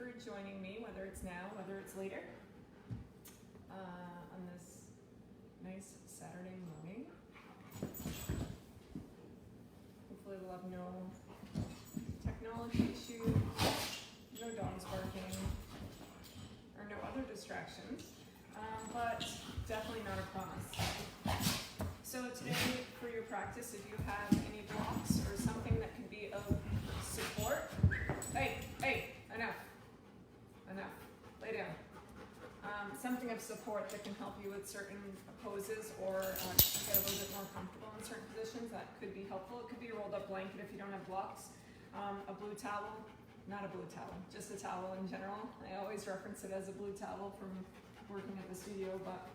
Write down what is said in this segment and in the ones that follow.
for joining me, whether it's now, whether it's later, on this nice Saturday morning. Hopefully we'll have no technology issues, no dogs barking, or no other distractions, but definitely not a promise. So today, for your practice, if you have any blocks or something that can be of support, hey, enough, lay down. Something of support that can help you with certain poses or get a little bit more comfortable in certain positions, that could be helpful. It could be a rolled up blanket if you don't have blocks, a blue towel, not a blue towel, just a towel in general. I always reference it as a blue towel from working at the studio, but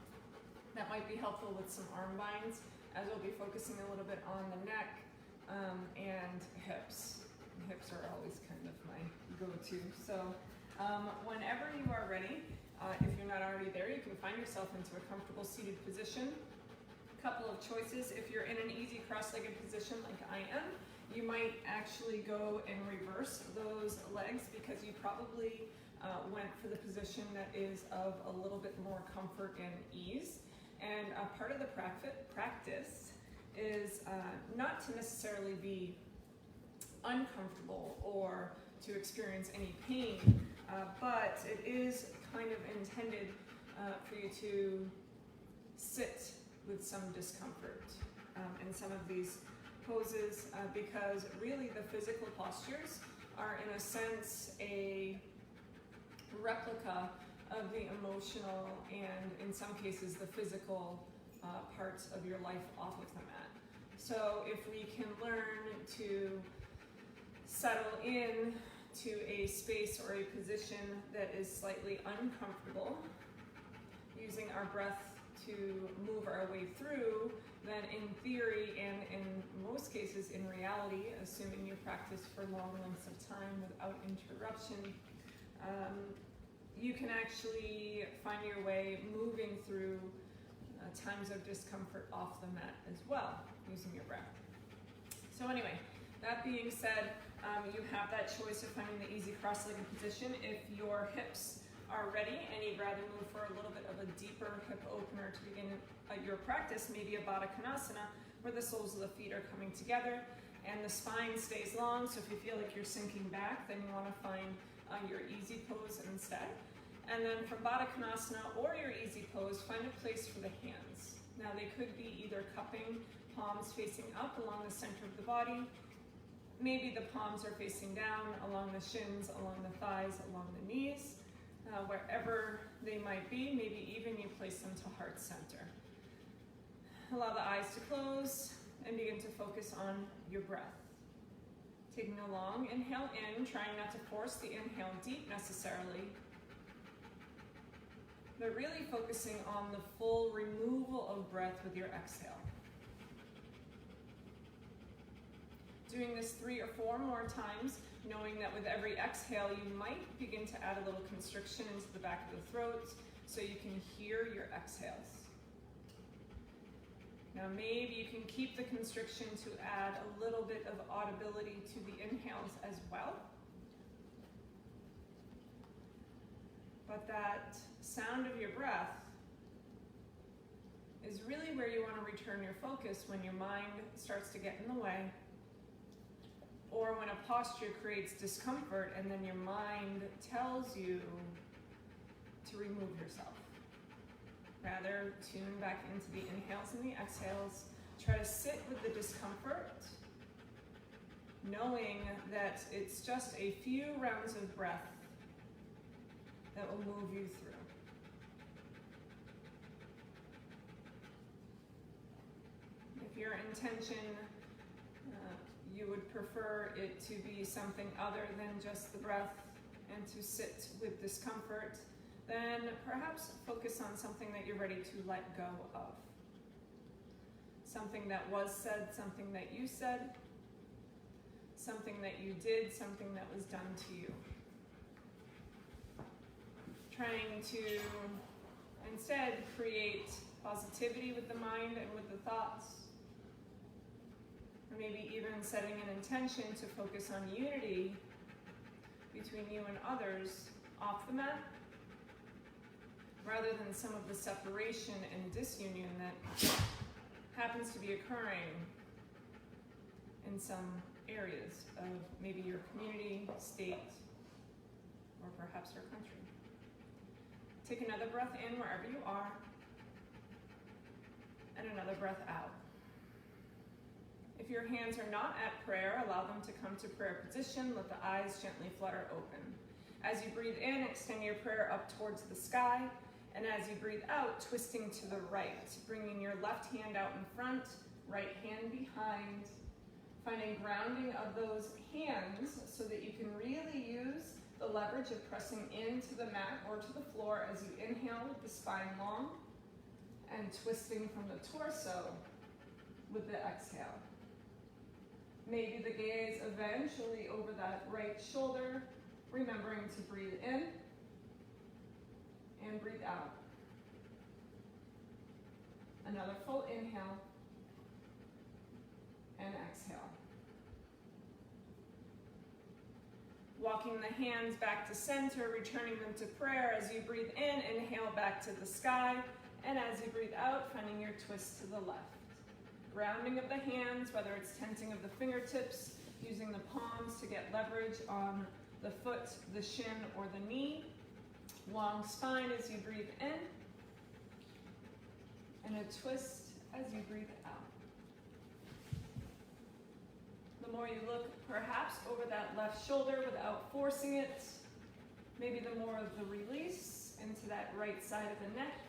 that might be helpful with some arm binds, as we'll be focusing a little bit on the neck and hips. Hips are always kind of my go-to. So whenever you are ready, if you're not already there, you can find yourself into a comfortable seated position. A couple of choices. If you're in an easy cross-legged position like I am, you might actually go and reverse those legs because you probably went for the position that is of a little bit more comfort and ease. And part of the practice is not to necessarily be uncomfortable or to experience any pain, but it is kind of intended for you to sit with some discomfort in some of these poses, because really the physical postures are in a sense a replica of the emotional and in some cases the physical parts of your life off of the mat. So if we can learn to settle in to a space or a position that is slightly uncomfortable, using our breath to move our way through, then in theory and in most cases in reality, assuming you practice for long lengths of time without interruption, you can actually find your way moving through times of discomfort off the mat as well, using your breath. So anyway, that being said, you have that choice of finding the easy cross-legged position. If your hips are ready and you'd rather move for a little bit of a deeper hip opener to begin your practice, maybe a Baddha Konasana, where the soles of the feet are coming together and the spine stays long. So if you feel like you're sinking back, then you want to find your easy pose instead. And then from Baddha Konasana or your easy pose, find a place for the hands. Now they could be either cupping, palms facing up along the center of the body. Maybe the palms are facing down along the shins, along the thighs, along the knees, wherever they might be. Maybe even you place them to heart center. Allow the eyes to close and begin to focus on your breath. Taking a long inhale in, trying not to force the inhale deep necessarily, but really focusing on the full removal of breath with your exhale. Doing this 3 or 4 more times, knowing that with every exhale, you might begin to add a little constriction into the back of the throat so you can hear your exhales. Now maybe you can keep the constriction to add a little bit of audibility to the inhales as well. But that sound of your breath is really where you want to return your focus when your mind starts to get in the way, or when a posture creates discomfort and then your mind tells you to remove yourself. Rather, tune back into the inhales and the exhales. Try to sit with the discomfort, knowing that it's just a few rounds of breath that will move you through. If your intention, you would prefer it to be something other than just the breath and to sit with discomfort, then perhaps focus on something that you're ready to let go of. Something that was said, something that you said, something that you did, something that was done to you. Trying to instead create positivity with the mind and with the thoughts. Or maybe even setting an intention to focus on unity between you and others off the mat, rather than some of the separation and disunion that happens to be occurring in some areas of maybe your community, state, or perhaps our country. Take another breath in wherever you are, and another breath out. If your hands are not at prayer, allow them to come to prayer position. Let the eyes gently flutter open. As you breathe in, extend your prayer up towards the sky. And as you breathe out, twisting to the right, bringing your left hand out in front, right hand behind, finding grounding of those hands so that you can really use the leverage of pressing into the mat or to the floor as you inhale with the spine long, and twisting from the torso with the exhale. Maybe the gaze eventually over that right shoulder, remembering to breathe in and breathe out. Another full inhale and exhale. Walking the hands back to center, returning them to prayer. As you breathe in, inhale back to the sky, and as you breathe out, finding your twist to the left. Grounding of the hands, whether it's tenting of the fingertips, using the palms to get leverage on the foot, the shin, or the knee. Long spine as you breathe in, and a twist as you breathe out. The more you look perhaps over that left shoulder without forcing it, maybe the more of the release into that right side of the neck.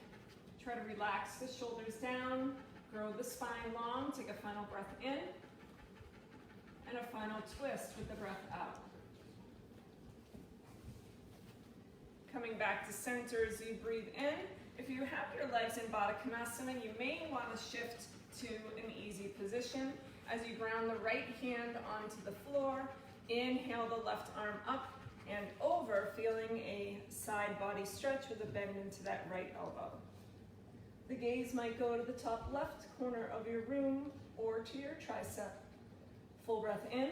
Try to relax the shoulders down, grow the spine long, take a final breath in, and a final twist with the breath out. Coming back to center as you breathe in. If you have your legs in Baddha Konasana, you may want to shift to an easy position. As you ground the right hand onto the floor, inhale the left arm up and over, feeling a side body stretch with a bend into that right elbow. The gaze might go to the top left corner of your room or to your tricep. Full breath in.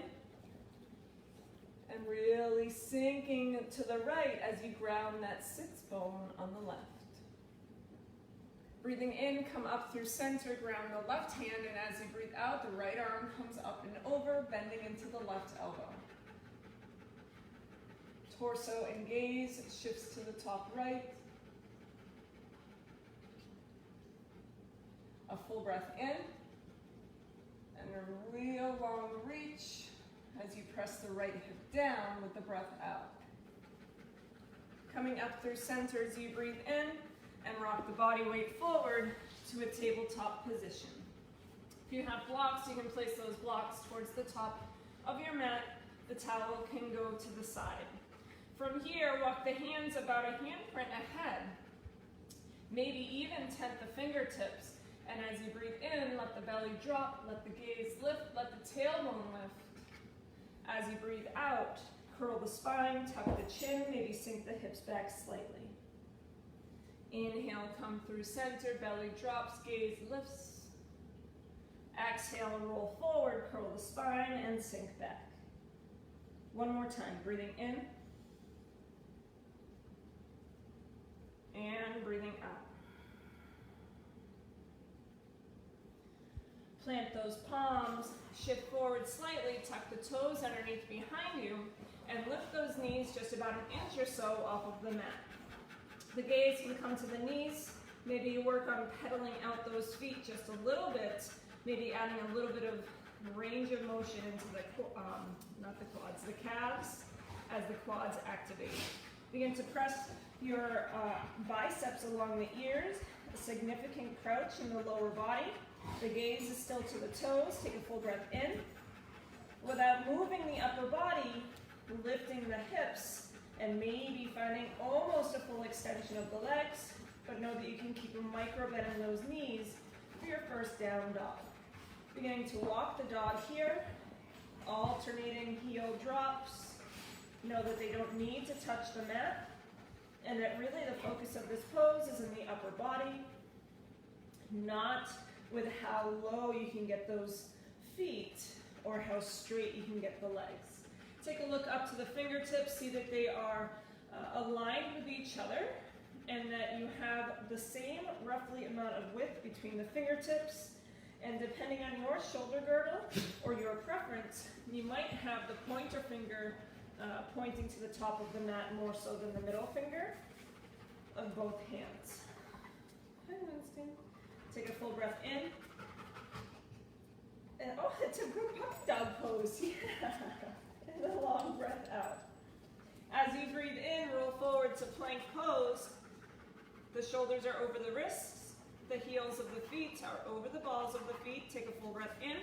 And really sinking to the right as you ground that sits bone on the left. Breathing in, come up through center, ground the left hand, and as you breathe out, the right arm comes up and over, bending into the left elbow. Torso and gaze shifts to the top right. A full breath in, and a real long reach as you press the right hip down with the breath out. Coming up through center as you breathe in, and rock the body weight forward to a tabletop position. If you have blocks, you can place those blocks towards the top of your mat. The towel can go to the side. From here, walk the hands about a handprint ahead. Maybe even tent the fingertips. And as you breathe in, let the belly drop, let the gaze lift, let the tailbone lift. As you breathe out, curl the spine, tuck the chin, maybe sink the hips back slightly. Inhale, come through center, belly drops, gaze lifts. Exhale, roll forward, curl the spine, and sink back. One more time, breathing in. And breathing out. Plant those palms, shift forward slightly, tuck the toes underneath behind you, and lift those knees just about an inch or so off of the mat. The gaze can come to the knees. Maybe you work on pedaling out those feet just a little bit, maybe adding a little bit of range of motion into the, the calves as the quads activate. Begin to press your biceps along the ears, a significant crouch in the lower body. The gaze is still to the toes. Take a full breath in. Without moving the upper body, lifting the hips, and maybe finding almost a full extension of the legs, but know that you can keep a micro bend in those knees for your first down dog. Beginning to walk the dog here, alternating heel drops. Know that they don't need to touch the mat, and that really the focus of this pose is in the upper body, not with how low you can get those feet or how straight you can get the legs. Take a look up to the fingertips, see that they are aligned with each other and that you have the same roughly amount of width between the fingertips. And depending on your shoulder girdle or your preference, you might have the pointer finger pointing to the top of the mat more so than the middle finger of both hands. Hi, Winston. Take a full breath in. And, oh, it's a good puppy dog pose. Yeah. And a long breath out. As you breathe in, roll forward to plank pose. The shoulders are over the wrists. The heels of the feet are over the balls of the feet. Take a full breath in.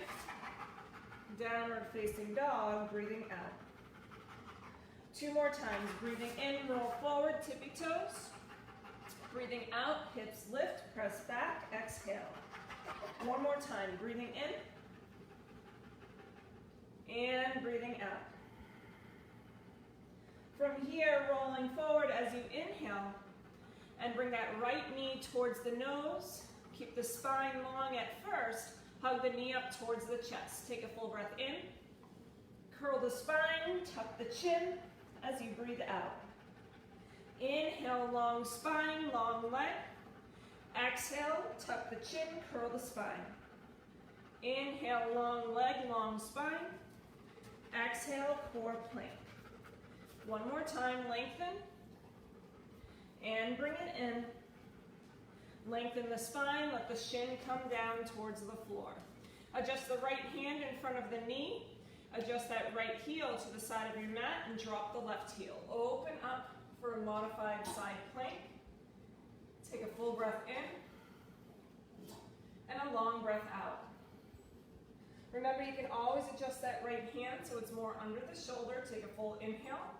Downward facing dog, breathing out. 2 more times. Breathing in, roll forward, tippy toes. Breathing out, hips lift, press back, exhale. 1 more time. Breathing in. And breathing out. From here, rolling forward as you inhale, and bring that right knee towards the nose. Keep the spine long at first. Hug the knee up towards the chest. Take a full breath in. Curl the spine, tuck the chin as you breathe out. Inhale, long spine, long leg. Exhale, tuck the chin, curl the spine. Inhale, long leg, long spine. Exhale, core plank. 1 more time, lengthen. And bring it in. Lengthen the spine, let the shin come down towards the floor. Adjust the right hand in front of the knee. Adjust that right heel to the side of your mat and drop the left heel. Open up for a modified side plank. Take a full breath in and a long breath out. Remember, you can always adjust that right hand so it's more under the shoulder. Take a full inhale.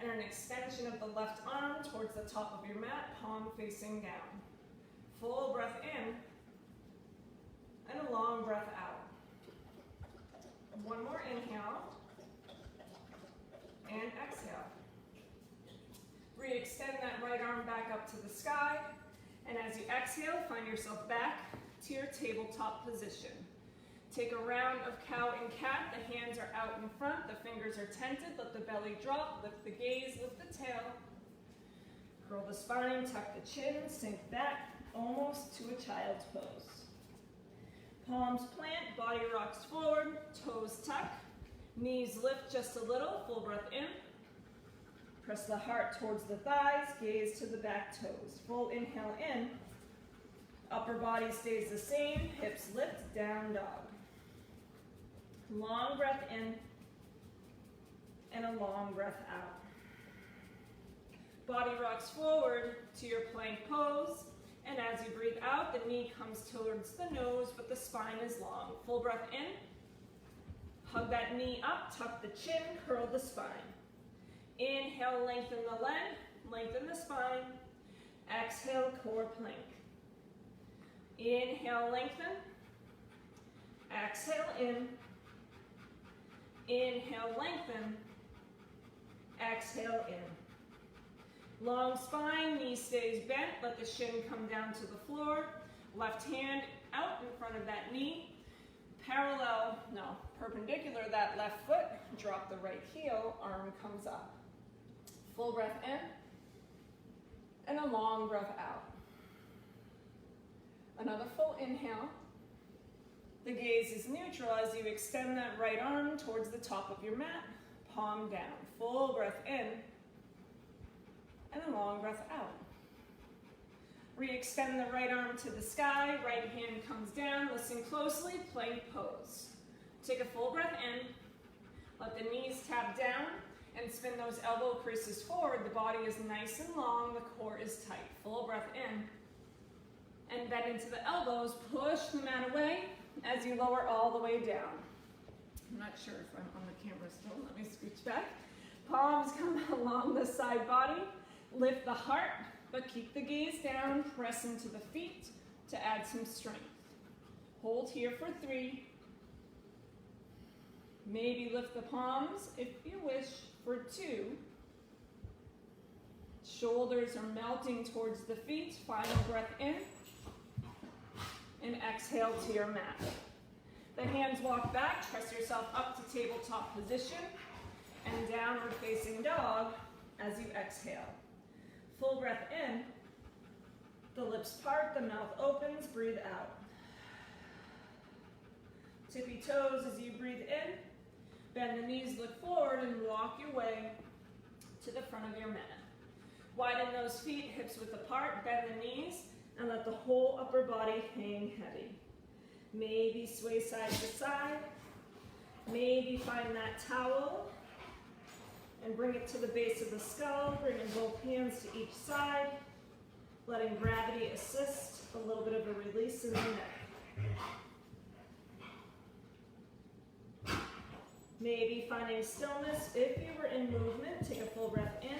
And an extension of the left arm towards the top of your mat, palm facing down. Full breath in, and a long breath out. 1 more inhale, and exhale. Re-extend that right arm back up to the sky, and as you exhale, find yourself back to your tabletop position. Take a round of cow and cat. The hands are out in front. The fingers are tented. Let the belly drop. Lift the gaze. Lift the tail. Curl the spine. Tuck the chin. Sink back almost to a child's pose. Palms plant. Body rocks forward. Toes tuck. Knees lift just a little. Full breath in. Press the heart towards the thighs. Gaze to the back toes. Full inhale in. Upper body stays the same. Hips lift. Down dog. Long breath in and a long breath out. Body rocks forward to your plank pose, and as you breathe out, the knee comes towards the nose, but the spine is long. Full breath in. Hug that knee up, tuck the chin, curl the spine. Inhale, lengthen the leg, lengthen the spine. Exhale, core plank. Inhale, lengthen. Exhale, in. Inhale, lengthen. Exhale, in. Long spine, knee stays bent. Let the shin come down to the floor. Left hand out in front of that knee. Perpendicular that left foot. Drop the right heel, arm comes up. Full breath in. And a long breath out. Another full inhale. The gaze is neutral as you extend that right arm towards the top of your mat, palm down. Full breath in, and a long breath out. Re-extend the right arm to the sky, right hand comes down, listen closely, plank pose. Take a full breath in, let the knees tap down, and spin those elbow creases forward. The body is nice and long, the core is tight. Full breath in, and bend into the elbows, push the mat away, as you lower all the way down. I'm not sure if I'm on the camera still. Let me scooch back. Palms come along the side body. Lift the heart, but keep the gaze down. Press into the feet to add some strength. Hold here for 3. Maybe lift the palms if you wish for 2. Shoulders are melting towards the feet. Final breath in. And exhale to your mat. The hands walk back, press yourself up to tabletop position, and and downward facing dog as you exhale. Full breath in. The lips part, the mouth opens, breathe out. Tippy toes as you breathe in. Bend the knees, look forward, and walk your way to the front of your mat. Widen those feet, hips width apart, bend the knees, and let the whole upper body hang heavy. Maybe sway side to side. Maybe find that towel and bring it to the base of the skull, bringing both hands to each side, letting gravity assist, a little bit of a release in the neck. Maybe finding stillness. If you were in movement, take a full breath in.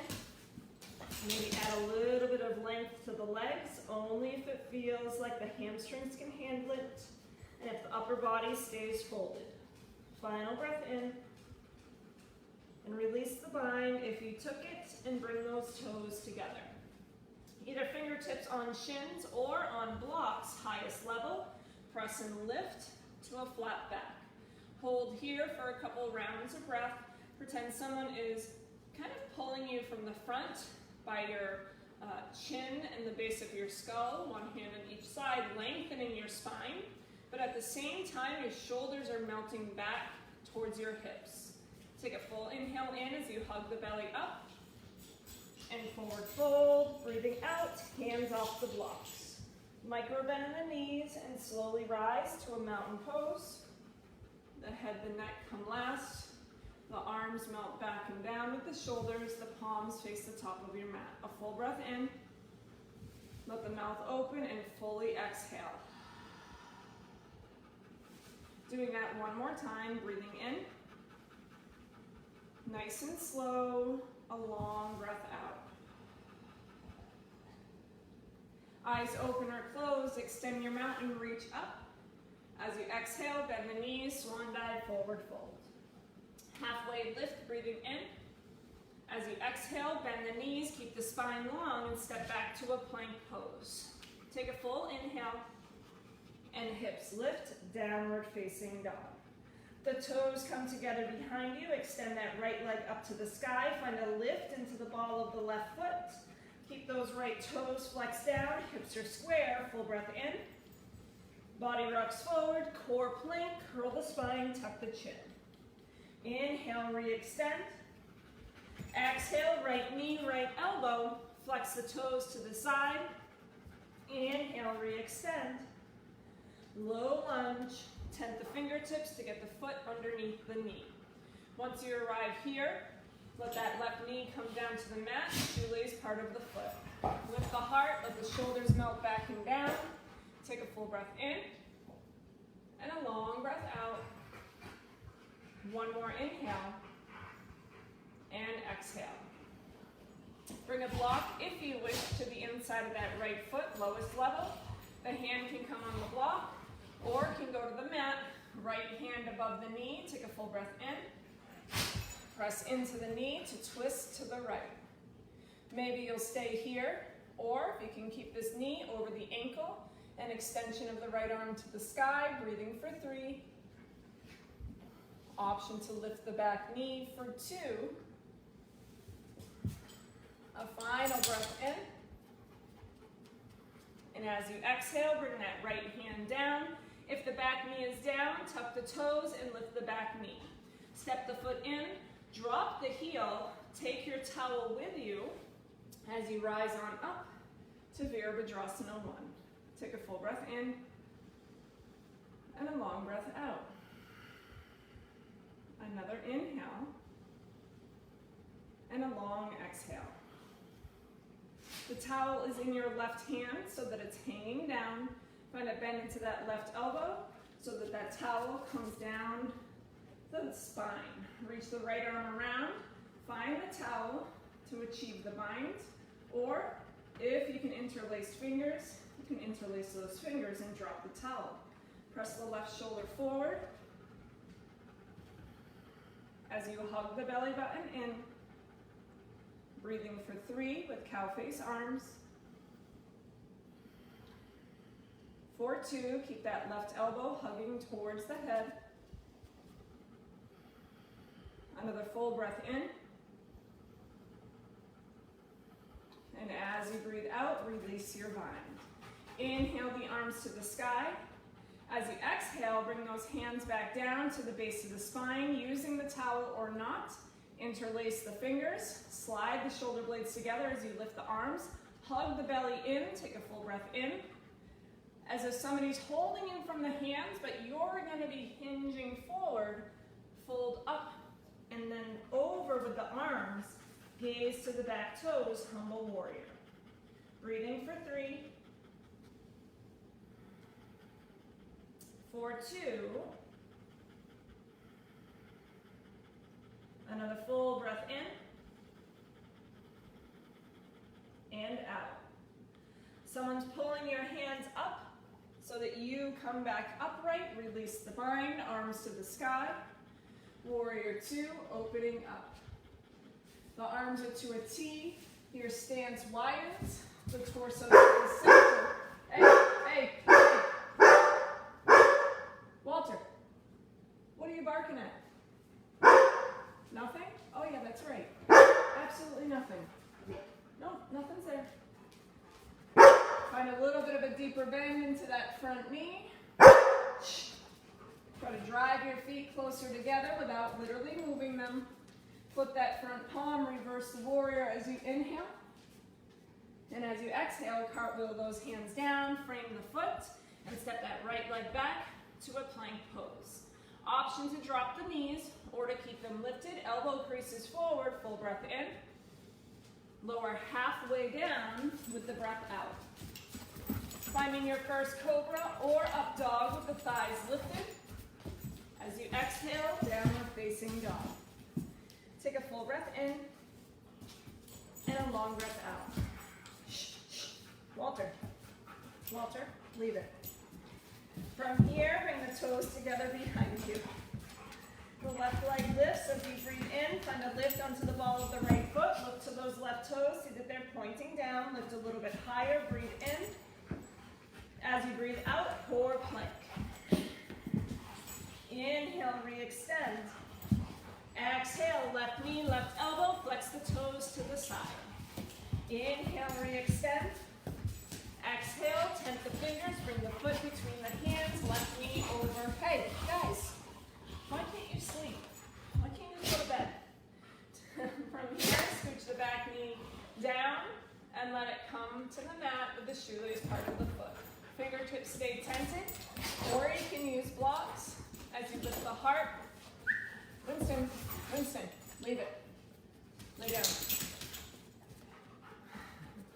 Maybe add a little bit of length to the legs, only if it feels like the hamstrings can handle it, and if the upper body stays folded. Final breath in, and release the bind if you took it, and bring those toes together. Either fingertips on shins or on blocks, highest level. Press and lift to a flat back. Hold here for a couple rounds of breath. Pretend someone is kind of pulling you from the front by your chin and the base of your skull, one hand on each side, lengthening your spine. But at the same time, your shoulders are melting back towards your hips. Take a full inhale in as you hug the belly up. And forward fold, breathing out, hands off the blocks. Micro bend in the knees and slowly rise to a mountain pose. The head, the neck come last. The arms melt back and down with the shoulders. The palms face the top of your mat. A full breath in. Let the mouth open and fully exhale. Doing that one more time, breathing in. Nice and slow, a long breath out. Eyes open or closed, extend your mountain, reach up. As you exhale, bend the knees, swan dive, forward fold. Halfway lift, breathing in. As you exhale, bend the knees, keep the spine long, and step back to a plank pose. Take a full inhale, and hips lift, downward facing dog. The toes come together behind you, extend that right leg up to the sky, find a lift into the ball of the left foot. Keep those right toes flexed down, hips are square, full breath in. Body rocks forward, core plank, curl the spine, tuck the chin. Inhale, re-extend. Exhale, right knee, right elbow, flex the toes to the side. Inhale, re-extend. Low lunge, tent the fingertips to get the foot underneath the knee. Once you arrive here, let that left knee come down to the mat, shoelace part of the foot. Lift the heart, let the shoulders melt back and down. Take a full breath in, and a long breath out. One more inhale, and exhale. Bring a block, if you wish, to the inside of that right foot, lowest level. The hand can come on the block, or can go to the mat. Right hand above the knee, take a full breath in. Press into the knee to twist to the right. Maybe you'll stay here, or if you can keep this knee over the ankle, an extension of the right arm to the sky, breathing for 3. Option to lift the back knee for 2. A final breath in. And as you exhale, bring that right hand down. If the back knee is down, tuck the toes and lift the back knee. Step the foot in, drop the heel, take your towel with you as you rise on up to Virabhadrasana 1. Take a full breath in and a long breath out. Another inhale and a long exhale. The towel is in your left hand so that it's hanging down. Find a bend into that left elbow so that that towel comes down the spine. Reach the right arm around, find the towel to achieve the bind, or if you can interlace fingers, you can interlace those fingers and drop the towel. Press the left shoulder forward as you hug the belly button in. Breathing for 3 with cow face arms. For 2, keep that left elbow hugging towards the head. Another full breath in. And as you breathe out, release your bind. Inhale the arms to the sky. As you exhale, bring those hands back down to the base of the spine, using the towel or not. Interlace the fingers, slide the shoulder blades together as you lift the arms, hug the belly in, take a full breath in. As if somebody's holding you from the hands, but you're gonna be hinging forward, fold up, and then over with the arms, gaze to the back toes, humble warrior. Breathing for 3, for 2, another full breath in, and out. Someone's pulling your hands up so that you come back upright, release the bind, arms to the sky. Warrior 2, opening up. The arms are to a T, your stance widens, the torso to the center. Hey. Walter, what are you barking at? Nothing? Oh yeah, that's right. Absolutely nothing. No, nothing's there. Find a little bit of a deeper bend into that front knee. Try to drive your feet closer together without literally moving them. Flip that front palm, reverse the warrior as you inhale. And as you exhale, cartwheel those hands down, frame the foot, and step that right leg back to a plank pose. Option to drop the knees or to keep them lifted. Elbow creases forward, full breath in. Lower halfway down with the breath out. Finding your first cobra or up dog with the thighs lifted. As you exhale, downward facing dog. Take a full breath in and a long breath out. Walter, leave it. From here, bring the toes together behind you. The left leg lifts as you breathe in. Find a lift onto the ball of the right foot. Look to those left toes. See that they're pointing down. Lift a little bit higher. Breathe in. As you breathe out, core plank. Inhale, re-extend. Exhale, left knee, left elbow. Flex the toes to the side. Inhale, re-extend. Exhale, tent the fingers. Bring the foot between the hands. Left knee over. Hey, guys. Why can't you sleep? Why can't you go to bed? From here, scooch the back knee down and let it come to the mat with the shoelace part of the foot. Fingertips stay tented, or you can use blocks as you lift the heart. Winston, leave it. Lay down.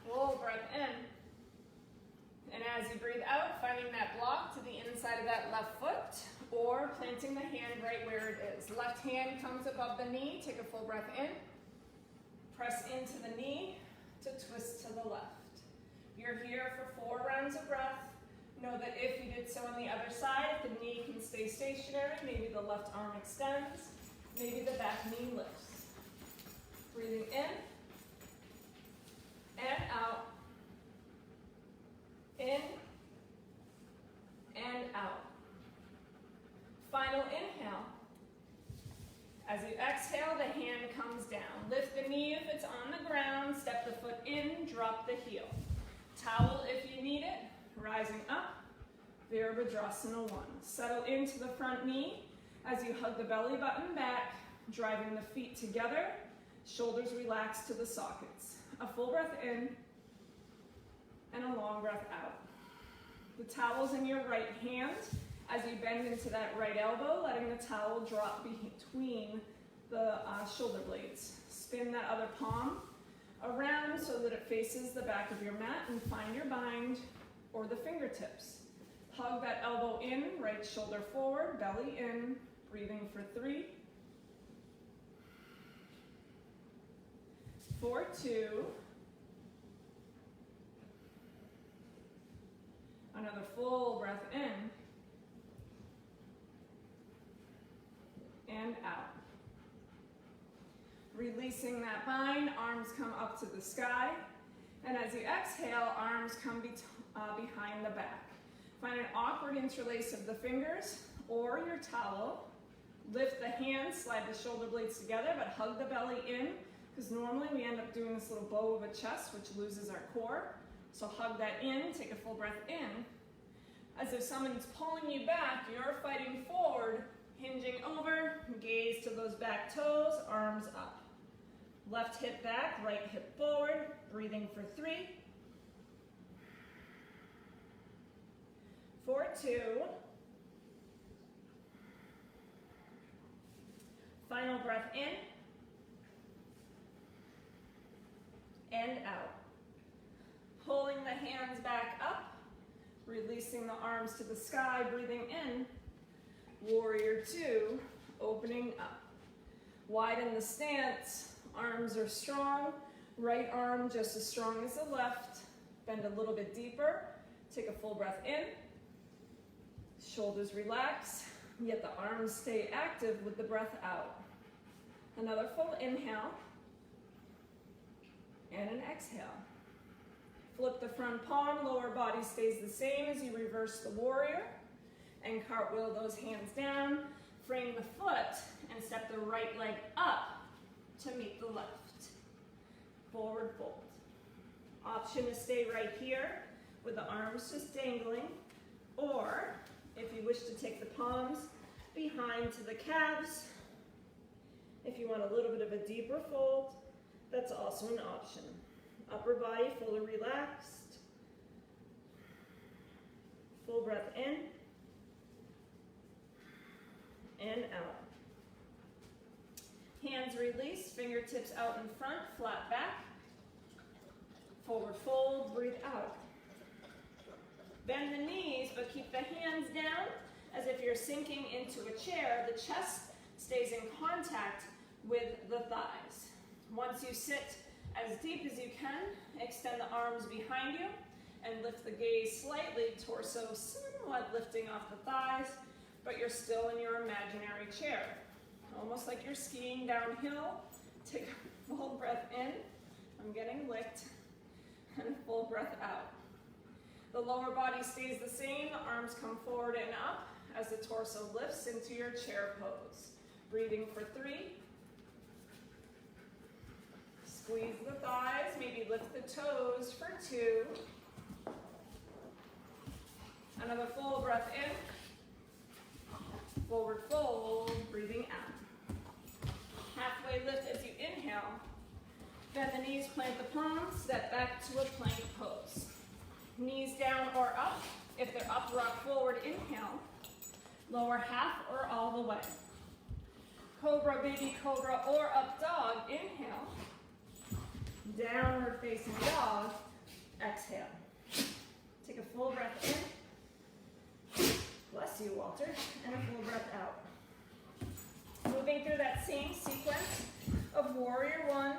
Full breath in. And as you breathe out, finding that block to the inside of that left foot, or planting the hand right where it is. Left hand comes above the knee. Take a full breath in. Press into the knee to twist to the left. You're here for 4 rounds of breath. Know that if you did so on the other side, the knee can stay stationary. Maybe the left arm extends. Maybe the back knee lifts. Breathing in and out. In and out. Final inhale. As you exhale, the hand comes down. Lift the knee if it's on the ground. Step the foot in, drop the heel. Towel if you need it. Rising up. Virabhadrasana 1. Settle into the front knee as you hug the belly button back, driving the feet together. Shoulders relax to the sockets. A full breath in and a long breath out. The towel's in your right hand. As you bend into that right elbow, letting the towel drop between the shoulder blades. Spin that other palm around so that it faces the back of your mat and find your bind or the fingertips. Hug that elbow in, right shoulder forward, belly in, breathing for 3, for 2, another full breath in, and out. Releasing that bind, arms come up to the sky. And as you exhale, arms come behind the back. Find an awkward interlace of the fingers or your towel, Lift the hands, slide the shoulder blades together, but hug the belly in, because normally we end up doing this little bow of a chest, which loses our core. So hug that in, take a full breath in. As if someone's pulling you back, you're fighting forward, hinging over, gaze to those back toes, arms up. Left hip back, right hip forward, breathing for 3, for 2, final breath in, and out. Pulling the hands back up, releasing the arms to the sky, breathing in, warrior 2, opening up. Widen the stance. Arms are strong, right arm just as strong as the left. Bend a little bit deeper. Take a full breath in. Shoulders relax, yet the arms stay active with the breath out. Another full inhale and an exhale. Flip the front palm, lower body stays the same as you reverse the warrior. And cartwheel those hands down. Frame the foot and step the right leg up to meet the left. Forward fold. Option to stay right here with the arms just dangling, or if you wish to take the palms behind to the calves, if you want a little bit of a deeper fold, that's also an option. Upper body fully relaxed. Full breath in and out. Hands released, fingertips out in front, flat back. Forward fold, breathe out. Bend the knees, but keep the hands down as if you're sinking into a chair. The chest stays in contact with the thighs. Once you sit as deep as you can, extend the arms behind you and lift the gaze slightly, torso somewhat lifting off the thighs, but you're still in your imaginary chair. Almost like you're skiing downhill. Take a full breath in. I'm getting licked. And a full breath out. The lower body stays the same. The arms come forward and up as the torso lifts into your chair pose. Breathing for 3. Squeeze the thighs. Maybe lift the toes for 2. Another full breath in. Forward fold. Breathing out. Halfway lift as you inhale. Bend the knees, plant the palms, step back to a plank pose. Knees down or up. If they're up, rock forward, inhale. Lower half or all the way. Cobra, baby cobra, or up dog, inhale. Downward facing dog, exhale. Take a full breath in. Bless you, Walter. And a full breath out. Moving through that same sequence of warrior 1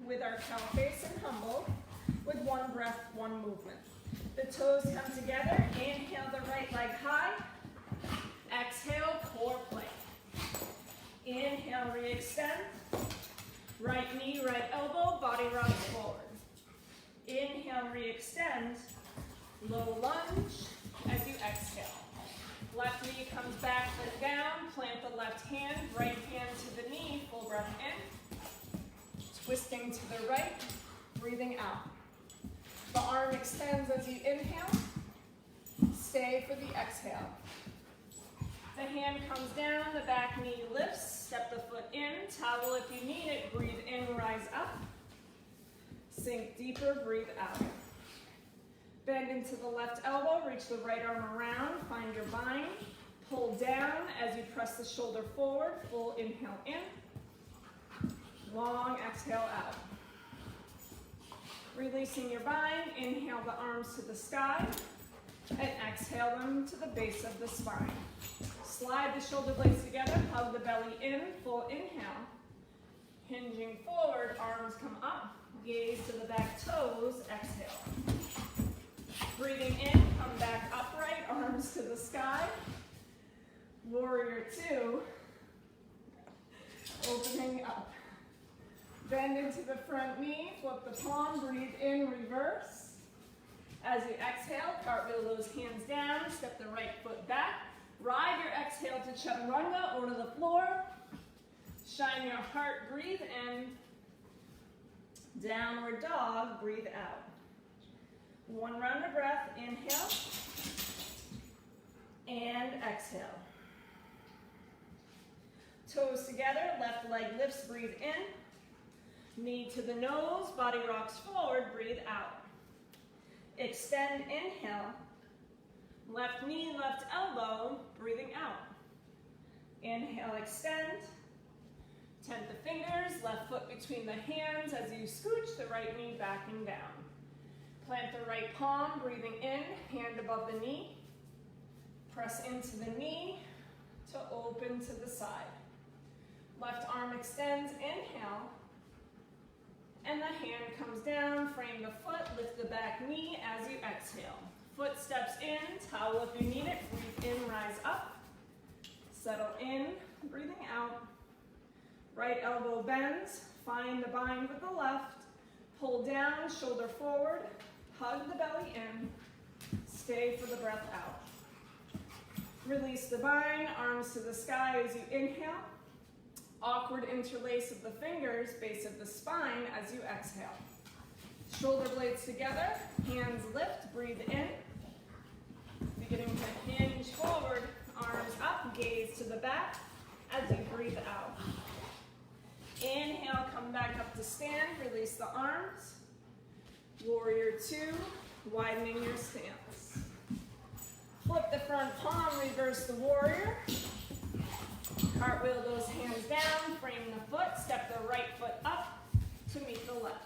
with our cow face and humble, with 1 breath, 1 movement. The toes come together. Inhale the right leg high. Exhale, core plank. Inhale, re-extend. Right knee, right elbow, body rocks forward. Inhale, re-extend. Low lunge as you exhale. Left knee comes back, foot down, plant the left hand, right hand to the knee, full breath in. Twisting to the right, breathing out. The arm extends as you inhale. Stay for the exhale. The hand comes down, the back knee lifts, step the foot in, towel if you need it, breathe in, rise up. Sink deeper, breathe out. Bend into the left elbow, reach the right arm around, find your bind. Pull down as you press the shoulder forward, full inhale in. Long exhale out. Releasing your bind, inhale the arms to the sky, and exhale them to the base of the spine. Slide the shoulder blades together, hug the belly in, full inhale. Hinging forward, arms come up, gaze to the back toes, exhale. Breathing in, come back upright, arms to the sky. Warrior 2, opening up. Bend into the front knee, flip the palm, breathe in, reverse. As you exhale, cartwheel those hands down, step the right foot back, Ride your exhale to chaturanga or to the floor. Shine your heart, breathe in. Downward dog, breathe out. One round of breath, inhale and exhale. Toes together, left leg lifts, breathe in. Knee to the nose, body rocks forward, breathe out. Extend, inhale. Left knee, left elbow, breathing out. Inhale, extend. Tent the fingers, left foot between the hands as you scooch the right knee backing down. Plant the right palm, breathing in, hand above the knee. Press into the knee to open to the side. Left arm extends, inhale. And the hand comes down, frame the foot, lift the back knee as you exhale. Foot steps in, towel if you need it, breathe in, rise up. Settle in, breathing out. Right elbow bends, find the bind with the left. Pull down, shoulder forward, hug the belly in. Stay for the breath out. Release the bind, arms to the sky as you inhale. Awkward interlace of the fingers, base of the spine as you exhale. Shoulder blades together, hands lift, breathe in. Beginning to hinge forward, arms up, gaze to the back as you breathe out. Inhale, come back up to stand, release the arms. Warrior two, widening your stance. Flip the front palm, reverse the warrior. Cartwheel those hands down, frame the foot, step the right foot up to meet the left.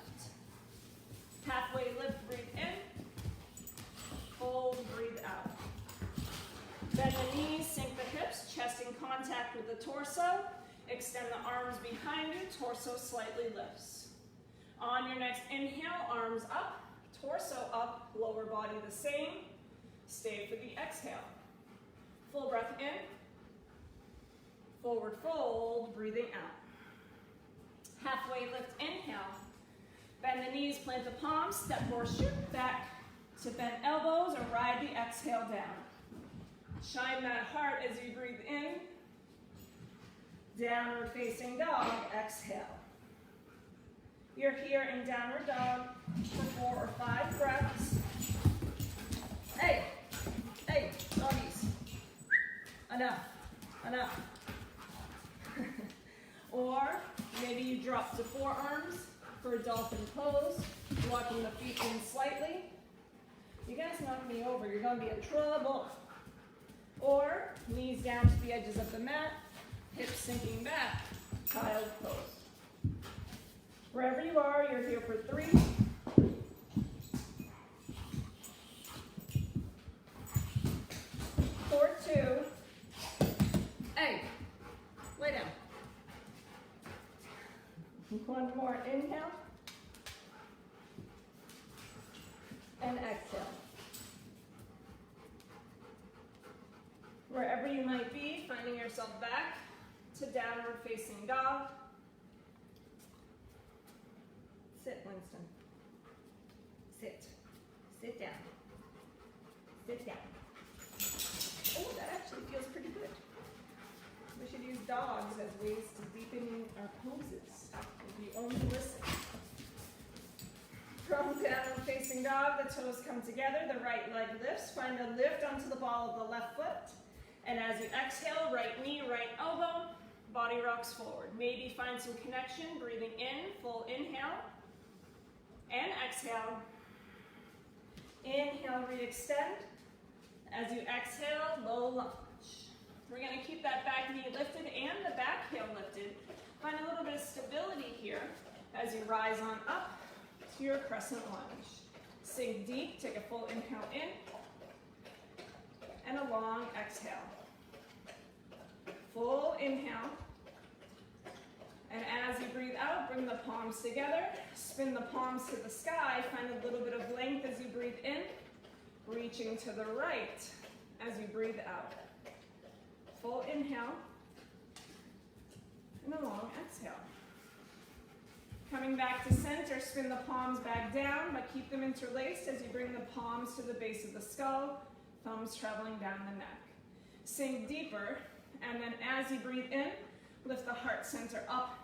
Halfway lift, breathe in. Fold, breathe out. Bend the knees, sink the hips, chest in contact with the torso. Extend the arms behind you, torso slightly lifts. On your next inhale, arms up, torso up, lower body the same. Stay for the exhale. Full breath in. Forward fold, breathing out. Halfway lift, inhale. Bend the knees, plant the palms, step or shoot back to bend elbows or ride the exhale down. Shine that heart as you breathe in. Downward facing dog, exhale. You're here in downward dog for 4 or 5 breaths. Hey, hey, doggies. Enough, enough. Or maybe you drop to forearms for a dolphin pose, walking the feet in slightly. You guys knock me over, you're gonna be in trouble. Or knees down to the edges of the mat, hips sinking back, child pose. Wherever you are, you're here for 3. 4, 2. Hey, lay down. One more, inhale. And exhale. Wherever you might be, finding yourself back to downward facing dog. Sit, Winston. Sit. Sit down. Sit down. Oh, that actually feels pretty good. We should use dogs as ways to deepen our poses, if you only listen. From downward facing dog, the toes come together, the right leg lifts. Find a lift onto the ball of the left foot. And as you exhale, right knee, right elbow, body rocks forward. Maybe find some connection, breathing in, full inhale. And exhale. Inhale, re-extend. As you exhale, low lunge. We're going to keep that back knee lifted and the back heel lifted. Find a little bit of stability here as you rise on up to your crescent lunge. Sink deep, take a full inhale in, and a long exhale. Full inhale. And as you breathe out, bring the palms together, spin the palms to the sky, find a little bit of length as you breathe in, reaching to the right as you breathe out. Full inhale, and a long exhale. Coming back to center, spin the palms back down, but keep them interlaced as you bring the palms to the base of the skull, thumbs traveling down the neck. Sink deeper, and then as you breathe in, lift the heart center up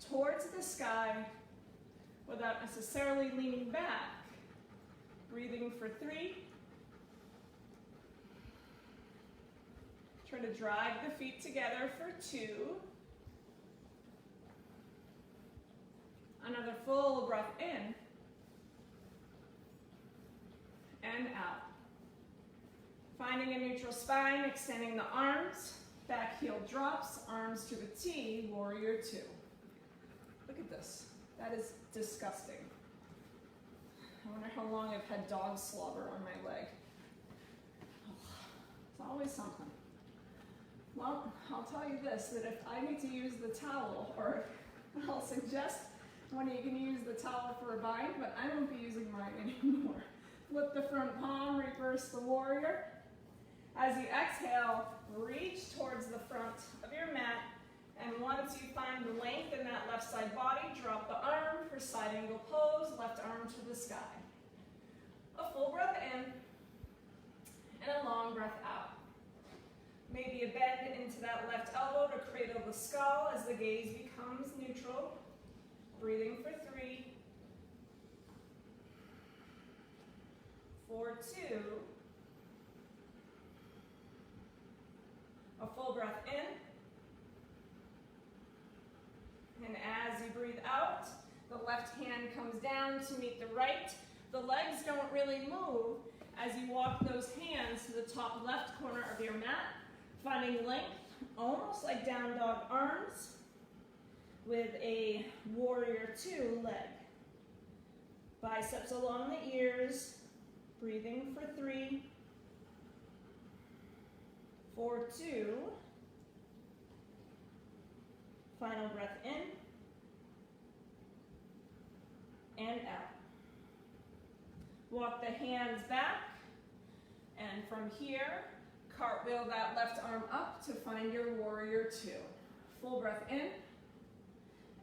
towards the sky without necessarily leaning back. Breathing for 3. Try to drive the feet together for 2. Another full breath in and out. Finding a neutral spine, extending the arms, back heel drops, arms to the T, warrior 2. Look at this. That is disgusting. I wonder how long I've had dog slobber on my leg. It's always something. Well, I'll tell you this, that if I need to use the towel, or I'll suggest when you can use the towel for a bind, but I won't be using mine anymore. Flip the front palm, reverse the warrior. As you exhale, reach towards the front of your mat, and once you find the length in that left side body, drop the arm for side angle pose, left arm to the sky. A full breath in, and a long breath out. Maybe a bend into that left elbow to cradle the skull as the gaze becomes neutral. Breathing for 3, for 2, a full breath in, and as you breathe out, the left hand comes down to meet the right. The legs don't really move as you walk those hands to the top left corner of your mat, finding length, almost like down dog arms, with a warrior 2 leg. Biceps along the ears, breathing for 3, for 2, final breath in, and out. Walk the hands back, and from here, cartwheel that left arm up to find your warrior 2. Full breath in,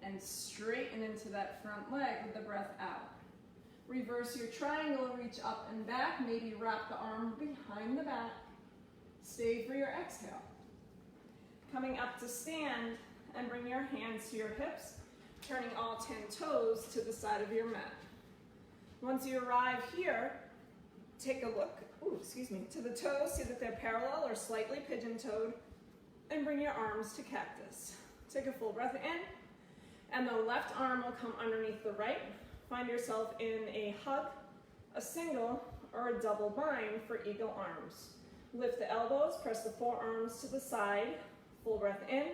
and straighten into that front leg with the breath out. Reverse your triangle, reach up and back, maybe wrap the arm behind the back. Stay for your exhale. Coming up to stand, and bring your hands to your hips, turning all 10 toes to the side of your mat. Once you arrive here, take a look, to the toes, see that they're parallel or slightly pigeon-toed, and bring your arms to cactus. Take a full breath in, and the left arm will come underneath the right. Find yourself in a hug, a single, or a double bind for eagle arms. Lift the elbows, press the forearms to the side, full breath in,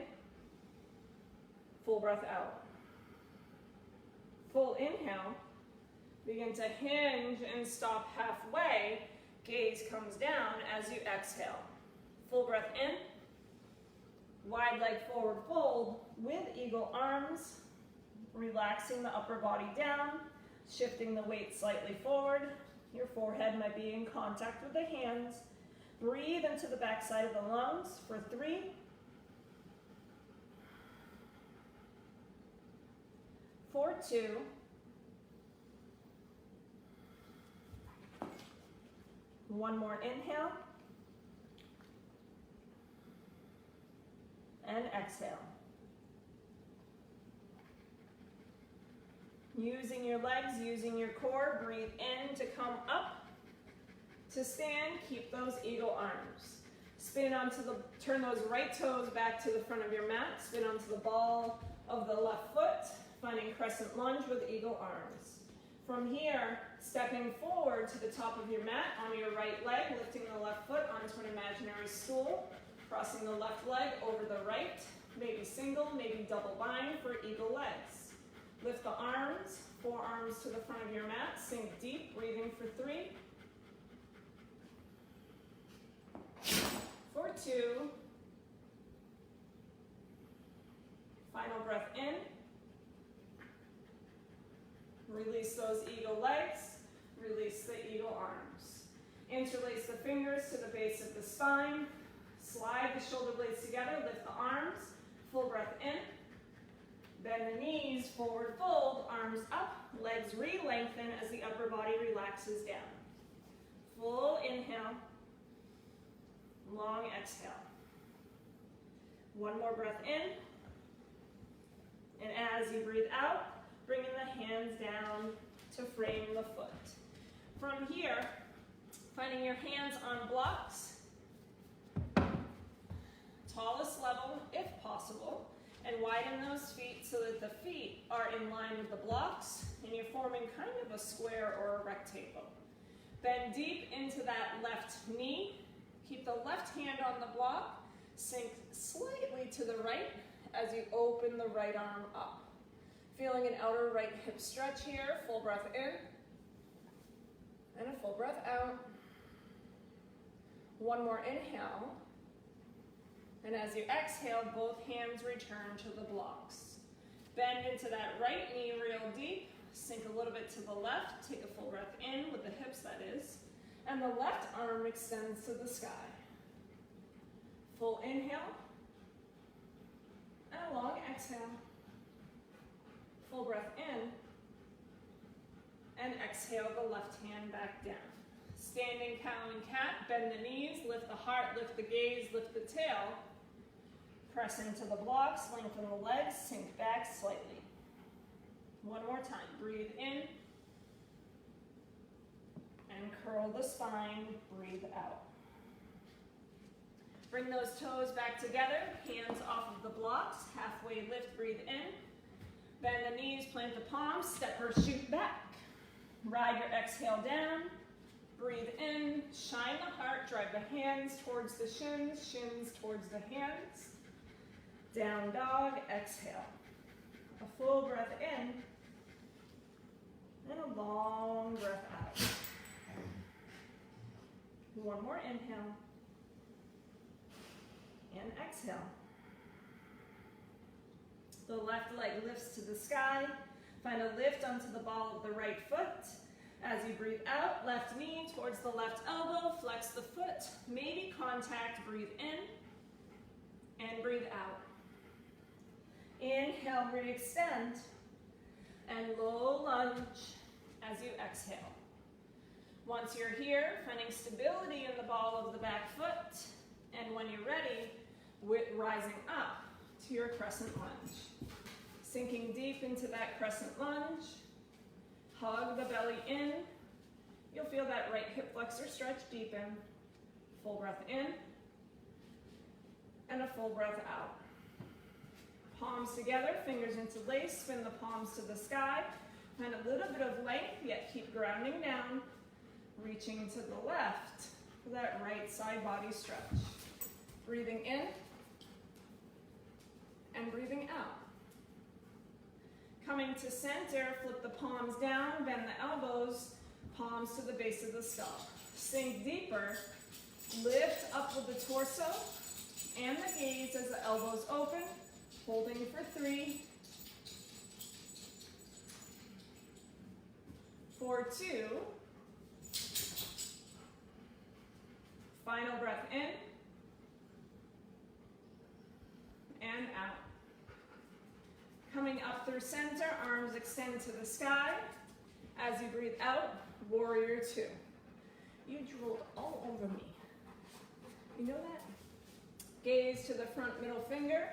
full breath out. Full inhale, begin to hinge and stop halfway, gaze comes down as you exhale. Full breath in, wide leg forward fold with eagle arms, relaxing the upper body down, shifting the weight slightly forward. Your forehead might be in contact with the hands. Breathe into the back side of the lungs for 3, for 2, one more inhale, and exhale. Using your legs, using your core, breathe in to come up. To stand, keep those eagle arms. Spin turn those right toes back to the front of your mat. Spin onto the ball of the left foot, finding crescent lunge with eagle arms. From here, stepping forward to the top of your mat on your right leg, lifting the left foot onto an imaginary stool, crossing the left leg over the right, maybe single, maybe double bind for eagle legs. Lift the arms, forearms to the front of your mat, sink deep, breathing for 3, for 2, final breath in, release those eagle legs, release the eagle arms. Interlace the fingers to the base of the spine, slide the shoulder blades together, lift the arms, full breath in, bend the knees, forward fold, arms up, legs re-lengthen as the upper body relaxes down. Full inhale, Long exhale. One more breath in. And as you breathe out, bringing the hands down to frame the foot. From here, finding your hands on blocks, tallest level if possible, and widen those feet so that the feet are in line with the blocks and you're forming kind of a square or a rectangle. Bend deep into that left knee. Keep the left hand on the block. Sink slightly to the right as you open the right arm up. Feeling an outer right hip stretch here. Full breath in and a full breath out. One more inhale. And as you exhale, both hands return to the blocks. Bend into that right knee real deep. Sink a little bit to the left. Take a full breath in with the hips, that is. And the left arm extends to the sky. Full inhale. And a long exhale. Full breath in. And exhale the left hand back down. Standing cow and cat. Bend the knees, lift the heart, lift the gaze, lift the tail. Press into the blocks, lengthen the legs, sink back slightly. One more time. Breathe in. And curl the spine. Breathe out. Bring those toes back together. Hands off of the blocks. Halfway lift. Breathe in. Bend the knees. Plant the palms. Step or shoot back. Ride your exhale down. Breathe in. Shine the heart. Drive the hands towards the shins. Shins towards the hands. Down dog. Exhale. A full breath in. And a long breath out. One more inhale. And exhale. The left leg lifts to the sky. Find a lift onto the ball of the right foot. As you breathe out, left knee towards the left elbow. Flex the foot. Maybe contact. Breathe in. And breathe out. Inhale, re-extend. And low lunge as you exhale. Once you're here, finding stability in the ball of the back foot. And when you're ready, rising up to your crescent lunge. Sinking deep into that crescent lunge. Hug the belly in. You'll feel that right hip flexor stretch deepen. Full breath in. And a full breath out. Palms together, fingers interlace, spin the palms to the sky. Find a little bit of length, yet keep grounding down. Reaching to the left for that right side body stretch. Breathing in and breathing out. Coming to center, flip the palms down, bend the elbows, palms to the base of the skull. Sink deeper, lift up with the torso and the gaze as the elbows open. Holding for 3, for 2, final breath in, and out. Coming up through center, arms extend to the sky. As you breathe out, warrior 2. You drooled all over me. You know that? Gaze to the front middle finger.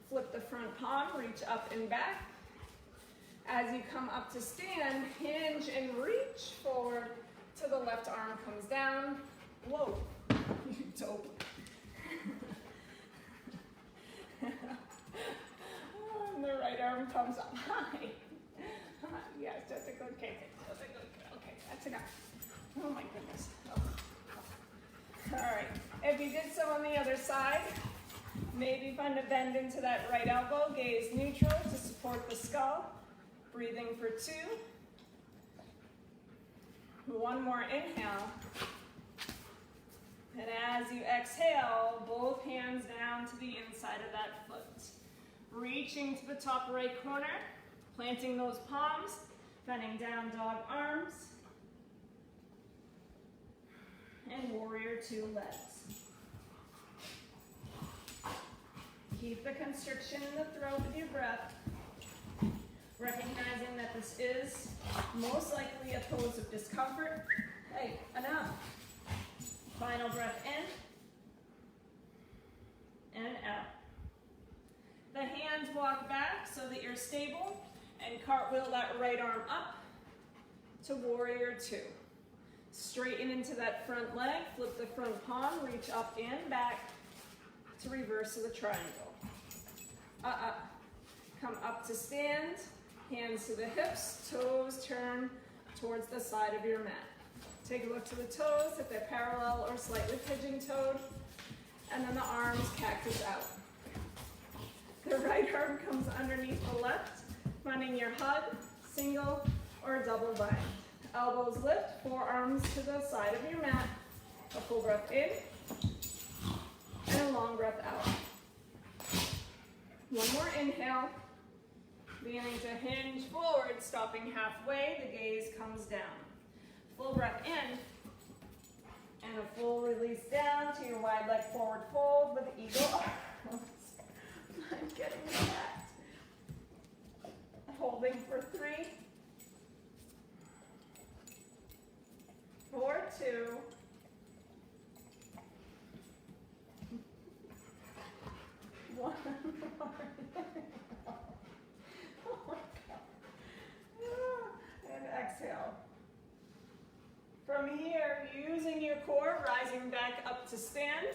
Flip the front palm, reach up and back. As you come up to stand, hinge and reach forward till the left arm comes down. Whoa, you dope. And the right arm comes up high. Yes, that's a good kick. That's a good kick. Okay, that's enough. Oh my goodness. Oh. All right, if you did so on the other side, maybe find a bend into that right elbow, gaze neutral to support the skull. Breathing for 2. One more inhale. And as you exhale, both hands down to the inside of that foot. Reaching to the top right corner, planting those palms, bending down dog arms. And warrior 2 legs. Keep the constriction in the throat with your breath, recognizing that this is most likely a pose of discomfort. Hey, enough. Final breath in and out. The hands walk back so that you're stable, and cartwheel that right arm up to warrior two. Straighten into that front leg, flip the front palm, reach up and back to reverse of the triangle. Come up to stand, hands to the hips, toes turn towards the side of your mat. Take a look to the toes, if they're parallel or slightly pigeon-toed, and then the arms cactus out. The right arm comes underneath the left, finding your hug, single or double bind. Elbows lift, forearms to the side of your mat. A full breath in, and a long breath out. One more inhale, beginning to hinge forward, stopping halfway, the gaze comes down. Full breath in, and a full release down to your wide leg forward fold with eagle arms. I'm getting that. Holding for 3, 4, 2, 1 more. Oh my God. And exhale. From here, using your core, rising back up to stand,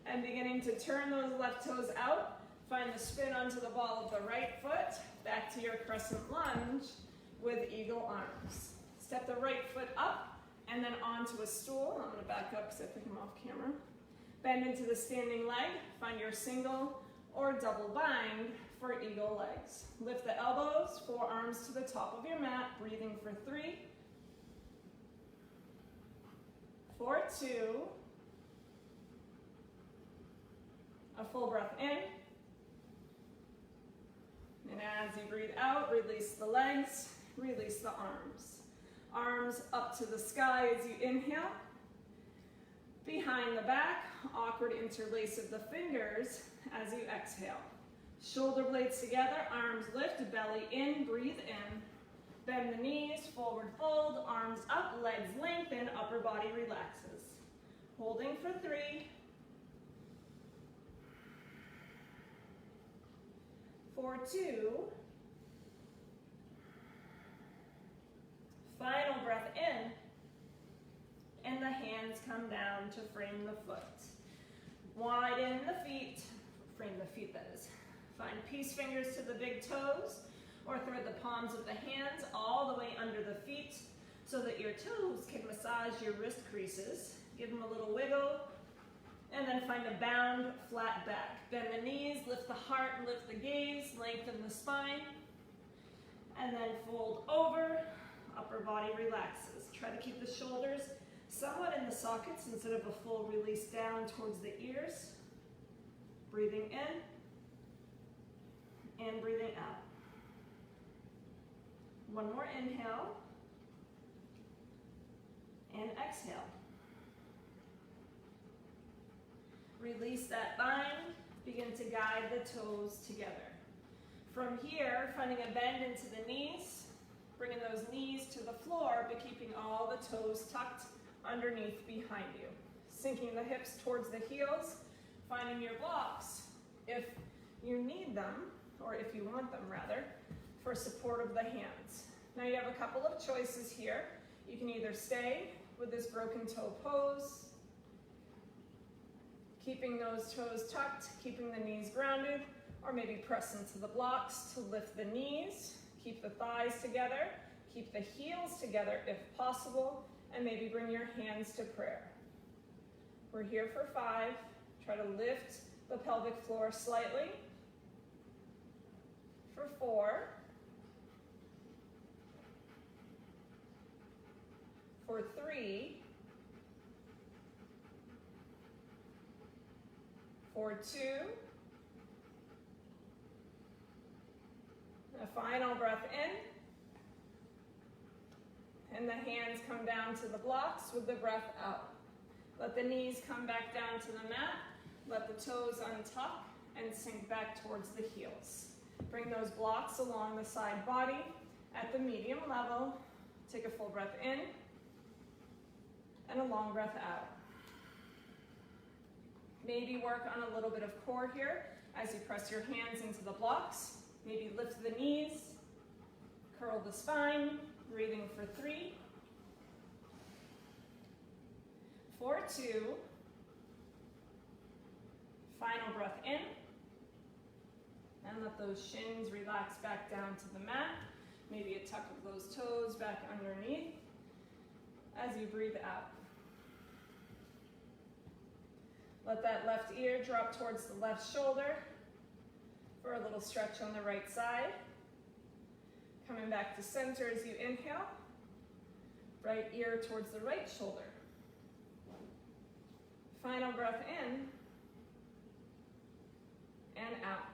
and beginning to turn those left toes out. Find the spin onto the ball of the right foot, back to your crescent lunge with eagle arms. Step the right foot up, and then onto a stool. I'm gonna back up because I think I'm off camera. Bend into the standing leg, find your single or double bind for eagle legs. Lift the elbows, forearms to the top of your mat, breathing for 3, 4, 2, a full breath in, and as you breathe out, release the legs, release the arms. Arms up to the sky as you inhale. Behind the back, awkward interlace of the fingers as you exhale. Shoulder blades together, arms lift, belly in, breathe in. Bend the knees, forward fold, arms up, legs lengthen, upper body relaxes. Holding for 3, 4, 2, final breath in, and the hands come down to frame the foot. Widen the feet, frame the feet that is. Find peace fingers to the big toes, or thread the palms of the hands all the way under the feet so that your toes can massage your wrist creases. Give them a little wiggle, and then find a bound, flat back. Bend the knees, lift the heart, lift the gaze, lengthen the spine, and then fold over, upper body relaxes. Try to keep the shoulders somewhat in the sockets instead of a full release down towards the ears. Breathing in, and breathing out. One more inhale, and exhale. Release that bind, begin to guide the toes together. From here, finding a bend into the knees, bringing those knees to the floor, but keeping all the toes tucked underneath behind you. Sinking the hips towards the heels, finding your blocks, if you need them, or if you want them rather, for support of the hands. Now you have a couple of choices here. You can either stay with this broken toe pose, keeping those toes tucked, keeping the knees grounded, or maybe press into the blocks to lift the knees, keep the thighs together, keep the heels together if possible, and maybe bring your hands to prayer. We're here for 5. Try to lift the pelvic floor slightly. For 4. For 3. For 2. A final breath in. And the hands come down to the blocks with the breath out. Let the knees come back down to the mat. Let the toes untuck and sink back towards the heels. Bring those blocks along the side body at the medium level. Take a full breath in and a long breath out. Maybe work on a little bit of core here as you press your hands into the blocks. Maybe lift the knees, curl the spine, breathing for 3, 4, 2, final breath in, and let those shins relax back down to the mat. Maybe a tuck of those toes back underneath as you breathe out. Let that left ear drop towards the left shoulder for a little stretch on the right side. Coming back to center as you inhale. Right ear towards the right shoulder. Final breath in and out.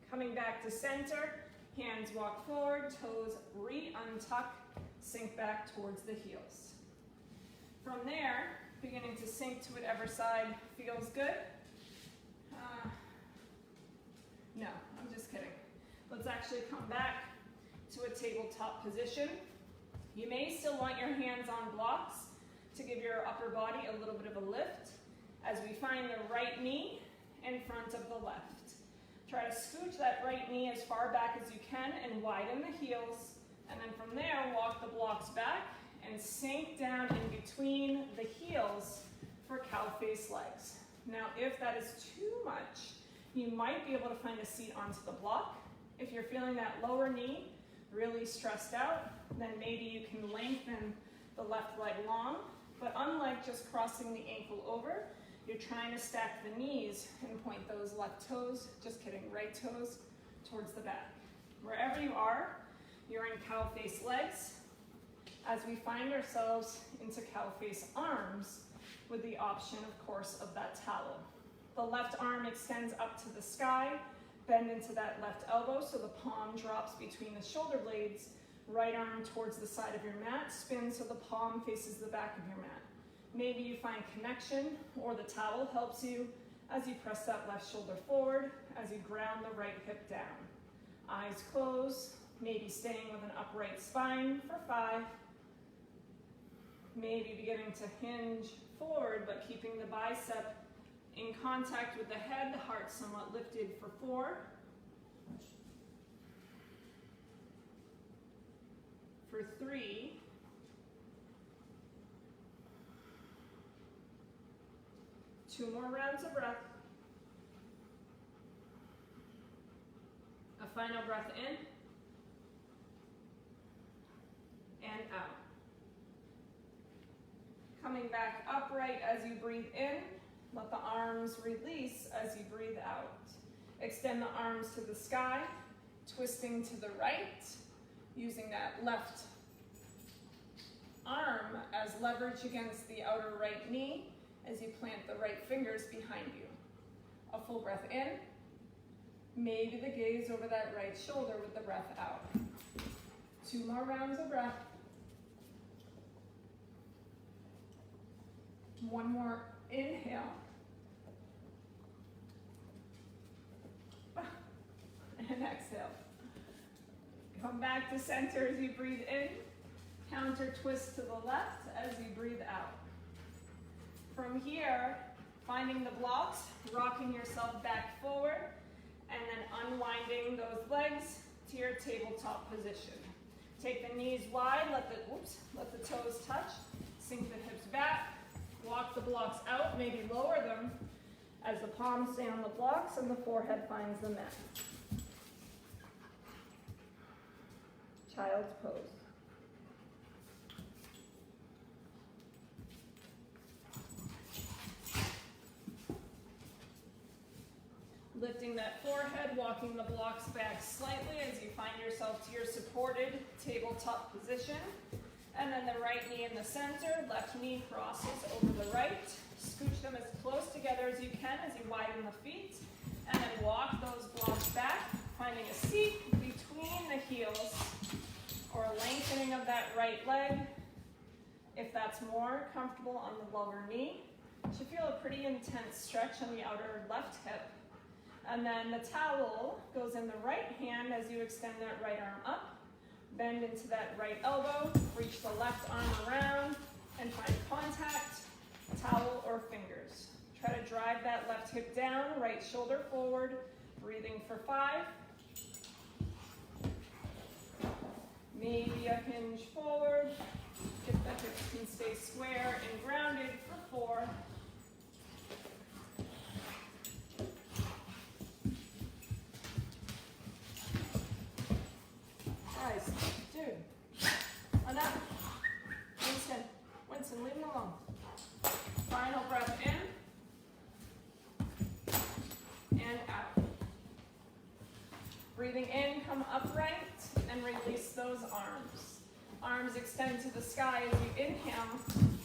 Coming back to center, hands walk forward, toes re-untuck, sink back towards the heels. From there, beginning to sink to whatever side feels good. No, I'm just kidding. Let's actually come back to a tabletop position. You may still want your hands on blocks to give your upper body a little bit of a lift as we find the right knee in front of the left. Try to scooch that right knee as far back as you can and widen the heels. And then from there, walk the blocks back and sink down in between the heels for cow face legs. Now, if that is too much, you might be able to find a seat onto the block. If you're feeling that lower knee really stressed out, then maybe you can lengthen the left leg long. But unlike just crossing the ankle over, you're trying to stack the knees and point those left toes, just kidding, right toes, towards the back. Wherever you are, you're in cow face legs, as we find ourselves into cow face arms with the option, of course, of that towel. The left arm extends up to the sky, bend into that left elbow so the palm drops between the shoulder blades, right arm towards the side of your mat, spin so the palm faces the back of your mat. Maybe you find connection or the towel helps you as you press that left shoulder forward, as you ground the right hip down. Eyes closed, maybe staying with an upright spine for 5. Maybe beginning to hinge forward, but keeping the bicep in contact with the head, the heart somewhat lifted for 4. For 3. Two more rounds of breath. A final breath in and out. Coming back upright as you breathe in. Let the arms release as you breathe out. Extend the arms to the sky, twisting to the right, using that left arm as leverage against the outer right knee as you plant the right fingers behind you. A full breath in. Maybe the gaze over that right shoulder with the breath out. 2 more rounds of breath. 1 more inhale. And exhale. Come back to center as you breathe in. Counter twist to the left as you breathe out. From here, finding the blocks, rocking yourself back forward, and then unwinding those legs to your tabletop position. Take the knees wide, let the toes touch, sink the hips back, walk the blocks out, maybe lower them as the palms stay on the blocks and the forehead finds the mat. Child's pose. Lifting that forehead, walking the blocks back slightly as you find yourself to your supported tabletop position. And then the right knee in the center, left knee crosses over the right. Scooch them as close together as you can as you widen the feet. And then walk those blocks back, finding a seat between the heels or a lengthening of that right leg. If that's more comfortable on the lower knee, you should feel a pretty intense stretch on the outer left hip. And then the towel goes in the right hand as you extend that right arm up. Bend into that right elbow, reach the left arm around, and find contact, towel or fingers. Try to hip down, right shoulder forward, breathing for 5. Maybe a hinge forward, if the hips can stay square and grounded for 4. Guys, dude, enough. Winston, leave him alone. Final breath in and out. Breathing in, come upright and release those arms. Arms extend to the sky as you inhale,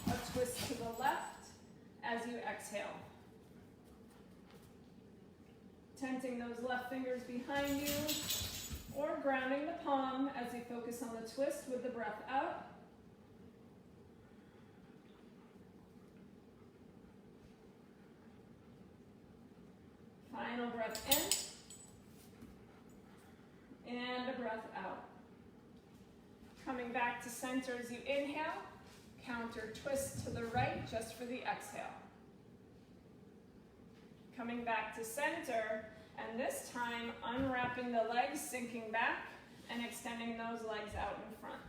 a twist to the left as you exhale. Tenting those left fingers behind you or grounding the palm as you focus on the twist with the breath out. Final breath in and a breath out. Coming back to center as you inhale, counter twist to the right just for the exhale. Coming back to center, and this time unwrapping the legs, sinking back, and extending those legs out in front.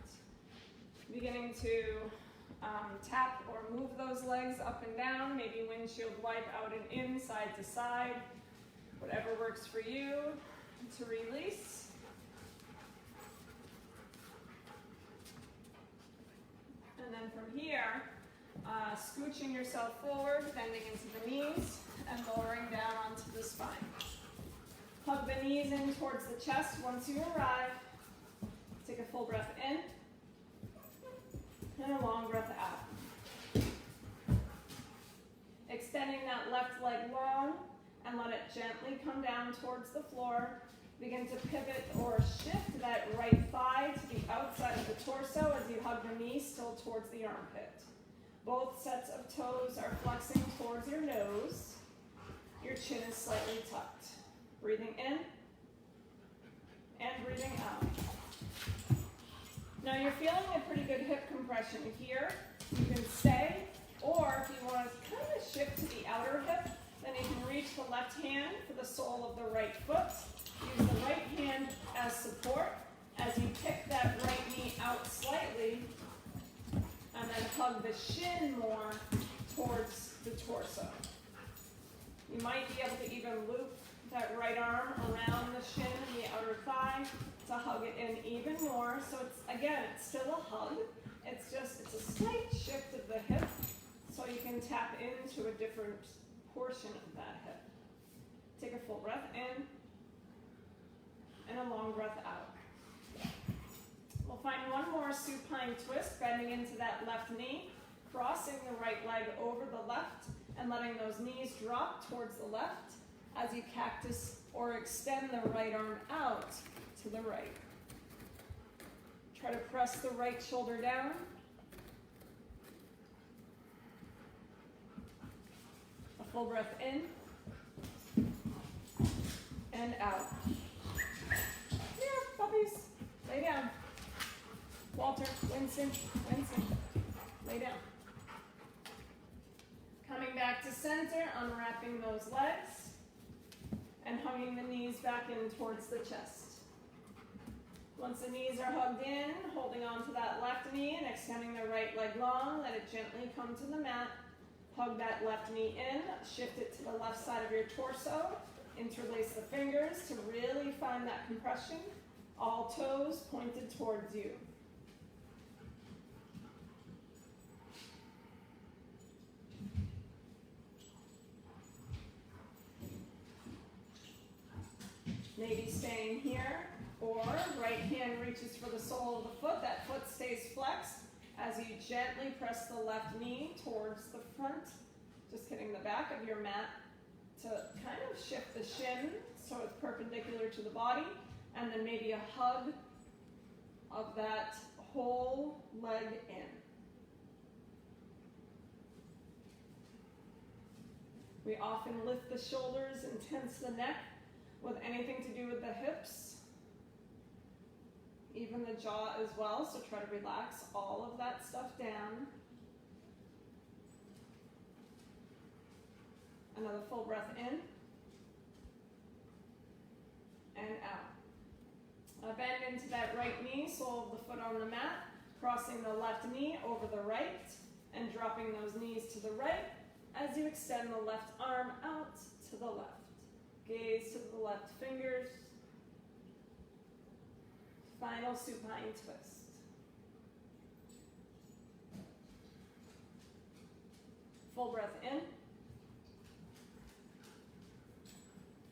Beginning to tap or move those legs up and down, maybe windshield wipe out and in, side to side, whatever works for you to release. And then from here, scooching yourself forward, bending into the knees, and lowering down onto the spine. Hug the knees in towards the chest once you arrive. Take a full breath in, and a long breath out. Extending that left leg long, and let it gently come down towards the floor. Begin to pivot or shift that right thigh to the outside of the torso as you hug the knee still towards the armpit. Both sets of toes are flexing towards your nose. Your chin is slightly tucked. Breathing in and breathing out. Now you're feeling a pretty good hip compression here. You can stay, or if you want to kind of shift to the outer hip, then you can reach the left hand for the sole of the right foot. Use the right hand as support as you kick that right knee out slightly, and then hug the shin more towards the torso. You might be able to even loop that right arm around the shin and the outer thigh to hug it in even more. So it's still a hug. It's a slight shift of the hip so you can tap into a different portion of that hip. Take a full breath in and a long breath out. We'll find one more supine twist, bending into that left knee, crossing the right leg over the left, and letting those knees drop towards the left as you cactus or extend the right arm out to the right. Try to press the right shoulder down. A full breath in and out. Here, puppies, lay down. Walter, Winston, lay down. Coming back to center, unwrapping those legs, and hugging the knees back in towards the chest. Once the knees are hugged in, holding on to that left knee and extending the right leg long, let it gently come to the mat. Hug that left knee in, shift it to the left side of your torso, interlace the fingers to really find that compression. All toes pointed towards you. Maybe staying here, or right hand reaches for the sole of the foot. That foot stays flexed as you gently press the left knee towards the front, just hitting the back of your mat to kind of shift the shin so it's perpendicular to the body, and then maybe a hug of that whole leg in. We often lift the shoulders and tense the neck with anything to do with the hips, even the jaw as well, so try to relax all of that stuff down. Another full breath in and out. Bend into that right knee, sole of the foot on the mat, crossing the left knee over the right and dropping those knees to the right as you extend the left arm out to the left. Gaze to the left fingers. Final supine twist. Full breath in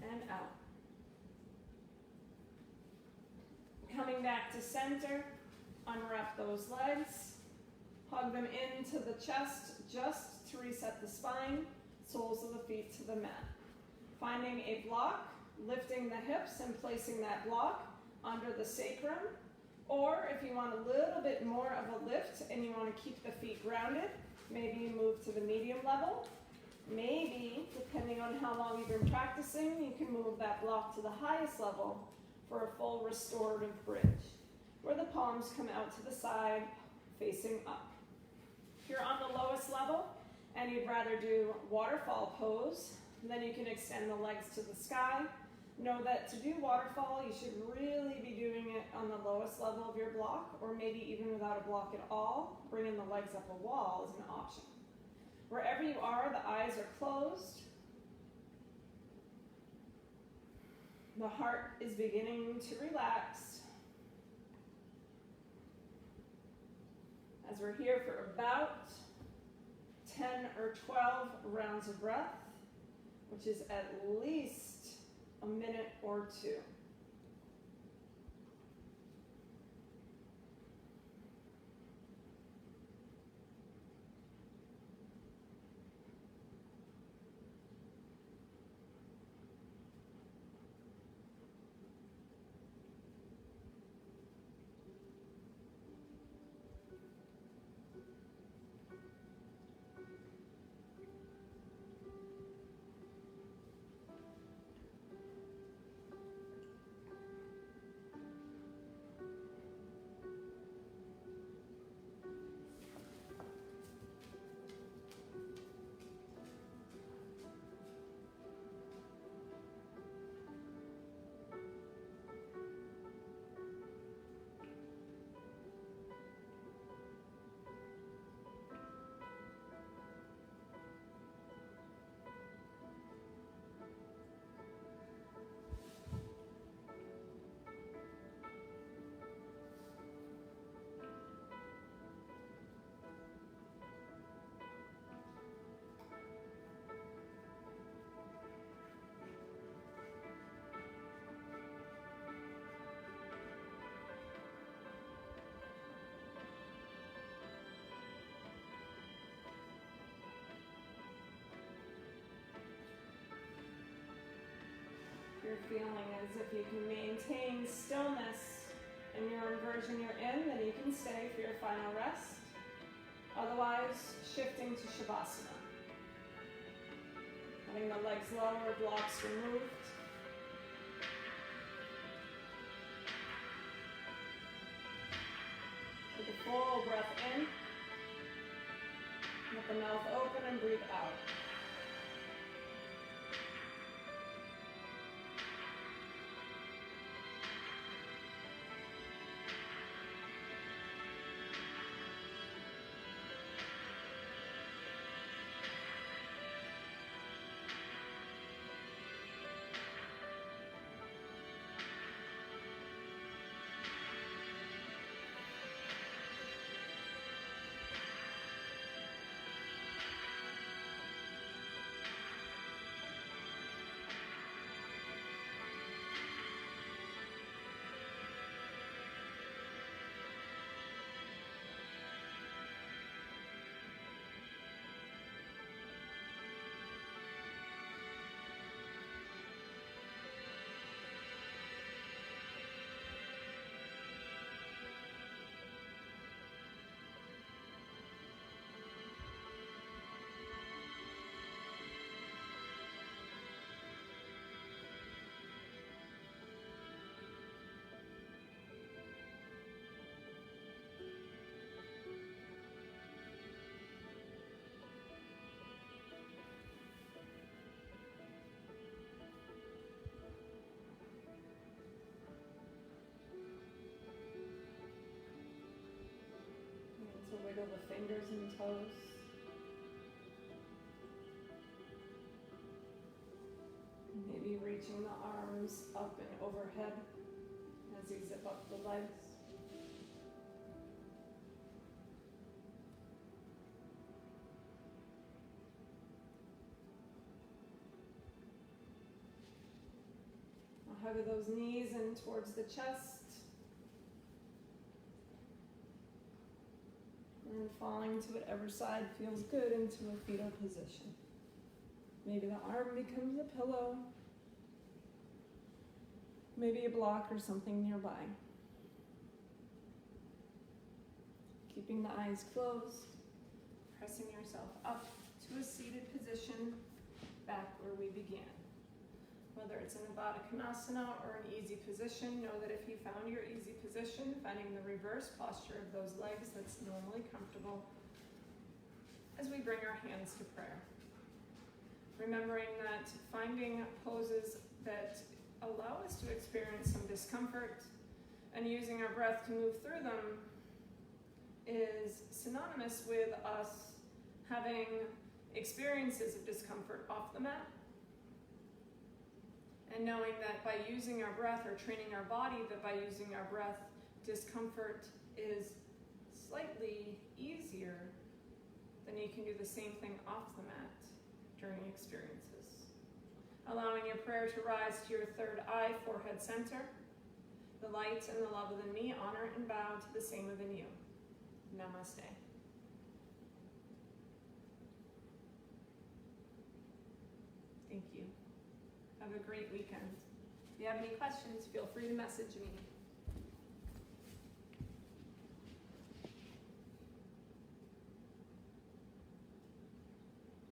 and out. Coming back to center, unwrap those legs, hug them into the chest just to reset the spine, soles of the feet to the mat. Finding a block, lifting the hips and placing that block under the sacrum, or if you want a little bit more of a lift and you want to keep the feet grounded, maybe you move to the medium level. Maybe, depending on how long you've been practicing, you can move that block to the highest level for a full restorative bridge, where the palms come out to the side, facing up. If you're on the lowest level and you'd rather do waterfall pose, then you can extend the legs to the sky. Know that to do waterfall, you should really be doing it on the lowest level of your block, or maybe even without a block at all. Bringing the legs up a wall is an option. Wherever you are, the eyes are closed. The heart is beginning to relax. As we're here for about 10 or 12 rounds of breath, which is at least a minute or two. You're feeling as if you can maintain stillness in your inversion you're in, then you can stay for your final rest. Otherwise, shifting to Shavasana. Having the legs lower, blocks removed. Take a full breath in. Let the mouth open and breathe out. fingers and toes. Maybe reaching the arms up and overhead as you zip up the legs. Hug those knees in towards the chest. And then falling to whatever side feels good into a fetal position. Maybe the arm becomes a pillow. Maybe a block or something nearby. Keeping the eyes closed. Pressing yourself up to a seated position back where we began. Whether it's in a Baddha Konasana or an easy position, know that if you found your easy position, finding the reverse posture of those legs that's normally comfortable as we bring our hands to prayer. Remembering that finding poses that allow us to experience some discomfort and using our breath to move through them is synonymous with us having experiences of discomfort off the mat. And knowing that by using our breath or training our body, that by using our breath, discomfort is slightly easier than you can do the same thing off the mat during experiences. Allowing your prayer to rise to your third eye, forehead center. The light and the love within me honor and bow to the same within you. Namaste. Thank you. Have a great weekend. If you have any questions, feel free to message me.